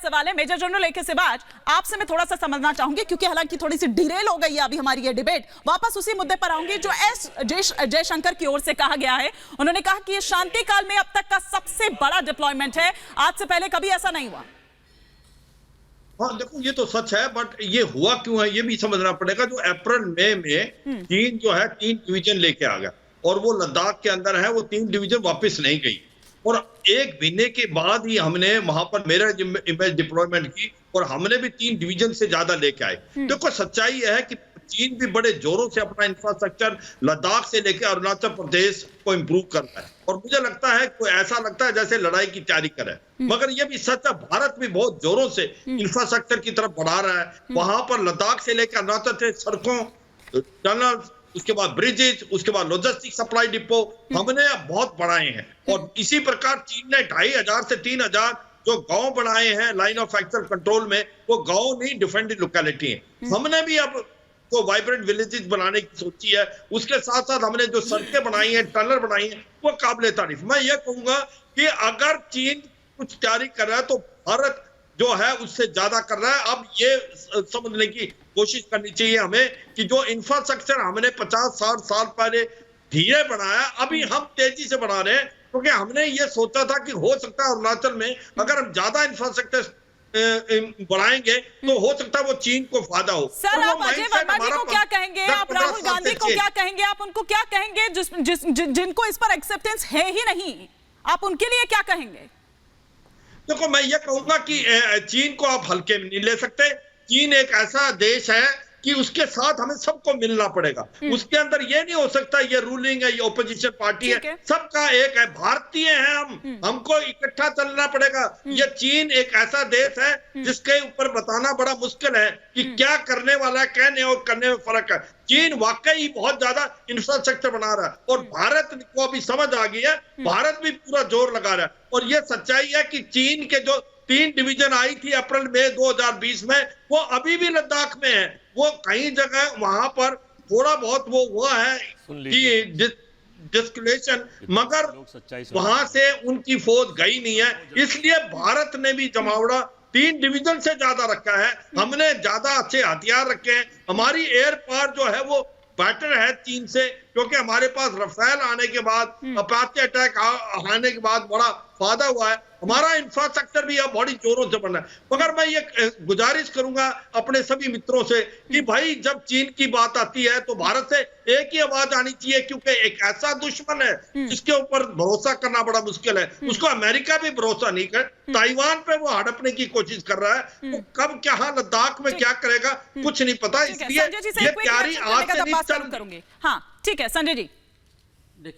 सवाल है major general एके सिवाच, आपसे मैं थोड़ा सा समझना चाहूंगी, क्योंकि हालांकि थोड़ी सी डिरेल हो गई है अभी हमारी ये डिबेट। वापस उसी मुद्दे पर आऊंगी जो एस जयशंकर की ओर से कहा गया है। उन्होंने कहा कि ये शांति काल में अब तक का सबसे बड़ा डिप्लॉयमेंट है, आज से पहले कभी ऐसा नहीं हुआ। हाँ देखो, ये तो सच है, बट ये हुआ क्यों है ये भी समझना पड़ेगा। जो अप्रैल मई में चीन जो है 3 डिवीजन लेके आ गया और वो लद्दाख के अंदर है, वो 3 डिवीजन वापस नहीं गई और 1 महीने के बाद ही हमने वहां पर मेरा इमेज डिप्लॉयमेंट की और हमने भी 3 डिवीजन से ज्यादा लेके आए। देखो सच्चाई है कि चीन भी बड़े जोरों से अपना इंफ्रास्ट्रक्चर लद्दाख से लेकर अरुणाचल प्रदेश को इंप्रूव कर रहा है और मुझे लगता है कोई ऐसा लगता है जैसे लड़ाई की तैयारी करे, मगर ये भी सच है भारत भी बहुत जोरों से इंफ्रास्ट्रक्चर की तरफ बढ़ा रहा है। वहां पर लद्दाख से लेकर अरुणाचल से सड़कों, टनल, उसके बाद ब्रिजेज, उसके बाद लॉजिस्टिक सप्लाई डिपो हमने बहुत बढ़ाए हैं और इसी प्रकार चीन ने 2500 से 3000 जो गांव बनाए हैं लाइन ऑफ एक्चुअल कंट्रोल में, वो गांव नहीं डिफेंडेड लोकेलिटी है। हमने भी अब तो वाइब्रेंट विलेजेस बनाने की सोची है, उसके साथ साथ हमने जो सड़कें बनाई हैं, टनल बनाई हैं, वो काबिले तारीफ। मैं ये कहूंगा कि अगर चीन कुछ तैयारी कर रहा है तो भारत जो है उससे ज्यादा कर रहा है। अब ये समझने की कोशिश करनी चाहिए हमें कि जो इंफ्रास्ट्रक्चर हमने 50-60 साल पहले धीरे बनाया, अभी हम तेजी से बना रहे हैं, क्योंकि हमने ये सोचा था कि हो सकता है अरुणाचल में अगर हम ज्यादा इंफ्रास्ट्रक्चर बढ़ाएंगे तो हो सकता है वो चीन को फायदा हो। सर आप अजय वर्मा जी को क्या कहेंगे, आप राहुल गांधी को क्या कहेंगे, आप उनको क्या कहेंगे जिनको इस पर एक्सेप्टेंस है ही नहीं, आप उनके लिए क्या कहेंगे? देखो मैं ये कहूंगा कि चीन को आप हल्के में नहीं ले सकते। चीन एक ऐसा देश है कि उसके साथ हमें सबको मिलना पड़ेगा। उसके अंदर ये नहीं हो सकता ये रूलिंग है, ये ओपोजिशन पार्टी है, सबका एक है, भारतीय हैं हम, हमको इकट्ठा चलना पड़ेगा। ये चीन एक ऐसा देश है जिसके ऊपर बताना बड़ा मुश्किल है कि क्या करने वाला है, कहने और करने में फर्क है। चीन वाकई बहुत ज्यादा इंफ्रास्ट्रक्चर बना रहा है और भारत को अभी समझ आ गई है, भारत भी पूरा जोर लगा रहा है। और ये सच्चाई है कि चीन के जो 3 डिवीजन आई थी अप्रैल मई 2020 में, वो अभी भी लद्दाख में है। वो कई जगह वहां पर थोड़ा बहुत वो हुआ है कि डिस्कलेशन, मगर वहां से उनकी फौज गई नहीं है। इसलिए भारत ने भी जमावड़ा 3 डिवीजन से ज्यादा रखा है, हमने ज्यादा अच्छे हथियार रखे हैं। हमारी एयर पावर जो है वो बेटर है चीन से, क्योंकि हमारे पास रफेल आने के बाद, अपाचे अटैक आने के बाद बड़ा फायदा हुआ है। हमारा इंफ्रास्ट्रक्चर भी अब बड़ी जोरों से बनना है। मगर मैं ये गुजारिश करूंगा अपने सभी मित्रों से कि भाई जब चीन की बात आती है तो भारत से एक ही आवाज आनी चाहिए, क्योंकि एक ऐसा दुश्मन है जिसके ऊपर भरोसा करना बड़ा मुश्किल है। उसको अमेरिका भी भरोसा नहीं कर, ताइवान पे वो हड़पने की कोशिश कर रहा है, तो कब क्या लद्दाख में क्या करेगा कुछ नहीं पता। इसलिए ये तैयारी आज से नहीं चल। हाँ ठीक है संजय जी।